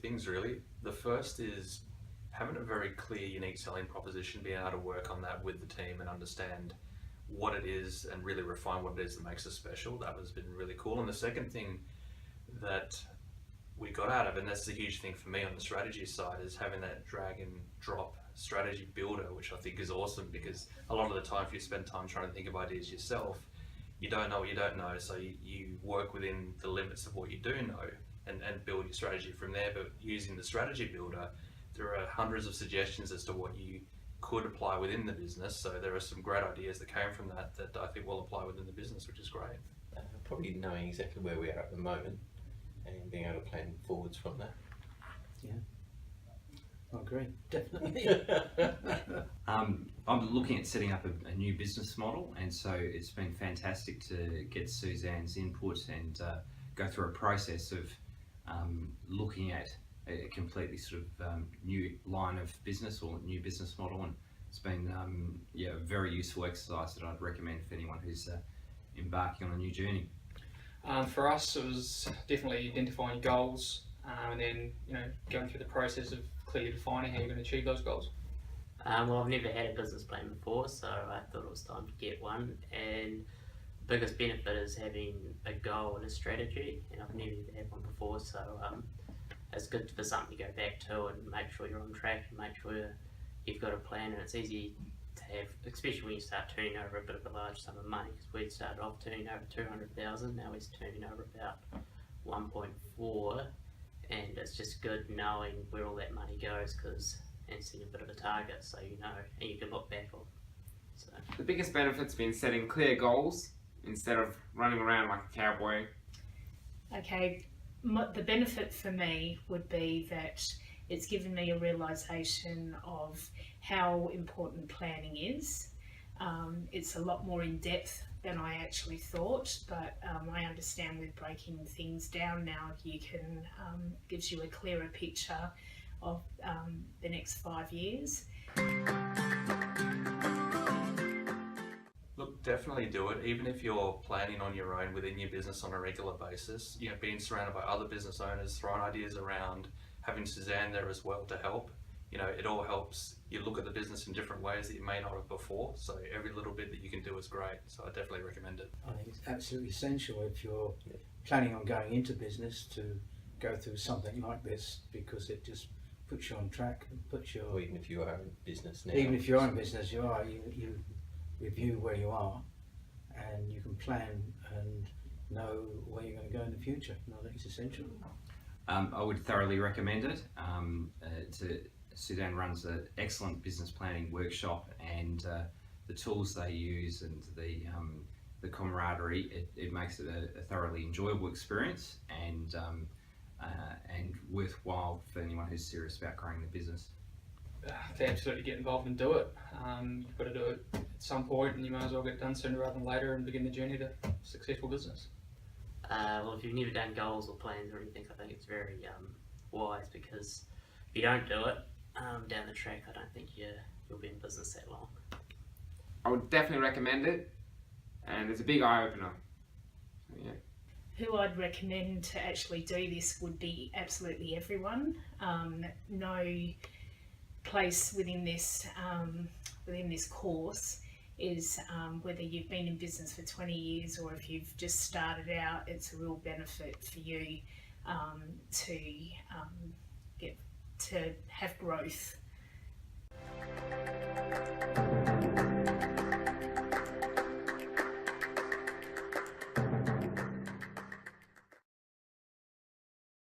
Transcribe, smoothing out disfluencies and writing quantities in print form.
things really. The first is having a very clear, unique selling proposition, being able to work on that with the team and understand what it is and really refine what it is that makes us special. That has been really cool. And the second thing that we got out of, and that's the huge thing for me on the strategy side, is having that drag and drop strategy builder, which I think is awesome, because a lot of the time if you spend time trying to think of ideas yourself, you don't know what you don't know, so you work within the limits of what you do know and build your strategy from there. But using the strategy builder, there are hundreds of suggestions as to what you could apply within the business, so there are some great ideas that came from that I think will apply within the business, which is great. Probably knowing exactly where we are at the moment and being able to plan forwards from that. Yeah, I agree, definitely. I'm looking at setting up a new business model, and so it's been fantastic to get Suzzanne's input and go through a process of looking at a completely sort of new line of business or new business model, and it's been a very useful exercise that I'd recommend for anyone who's embarking on a new journey. For us, it was definitely identifying goals, and then going through the process of clearly defining how you're going to achieve those goals. Well, I've never had a business plan before, so I thought it was time to get one. And the biggest benefit is having a goal and a strategy, and I've never had one before, so it's good for something to go back to and make sure you're on track and make sure you've got a plan. And it's easy to have, especially when you start turning over a bit of a large sum of money, because we'd started off turning over 200,000, now we're turning over about 1.4, and it's just good knowing where all that money goes, and seeing a bit of a target, so you know, and you can look back on. So the biggest benefit's been setting clear goals instead of running around like a cowboy. Okay, the benefit for me would be that it's given me a realisation of how important planning is. It's a lot more in depth than I actually thought, but I understand with breaking things down now, you can gives you a clearer picture of the next 5 years. Look, definitely do it, even if you're planning on your own within your business on a regular basis. Being surrounded by other business owners, throwing ideas around, having Suzzanne there as well to help. It all helps you look at the business in different ways that you may not have before. So every little bit that you can do is great. So I definitely recommend it. I think it's absolutely essential if you're planning on going into business to go through something like this, because it just puts you on track and puts you. Or even if you are in business now. Even if you're in business, you review where you are, and you can plan and know where you're going to go in the future. I think it's essential. I would thoroughly recommend it. Suzzanne runs an excellent business planning workshop, and the tools they use and the camaraderie, it makes it a thoroughly enjoyable experience and worthwhile for anyone who's serious about growing the business. To absolutely get involved and do it. You've got to do it at some point, and you might as well get it done sooner rather than later and begin the journey to successful business. well, if you've never done goals or plans or anything, I think it's very wise, because if you don't do it down the track, I don't think you'll be in business that long. I would definitely recommend it, and it's a big eye-opener. So, yeah. Who I'd recommend to actually do this would be absolutely everyone. No place within this course is whether you've been in business for 20 years or if you've just started out. It's a real benefit for you to have growth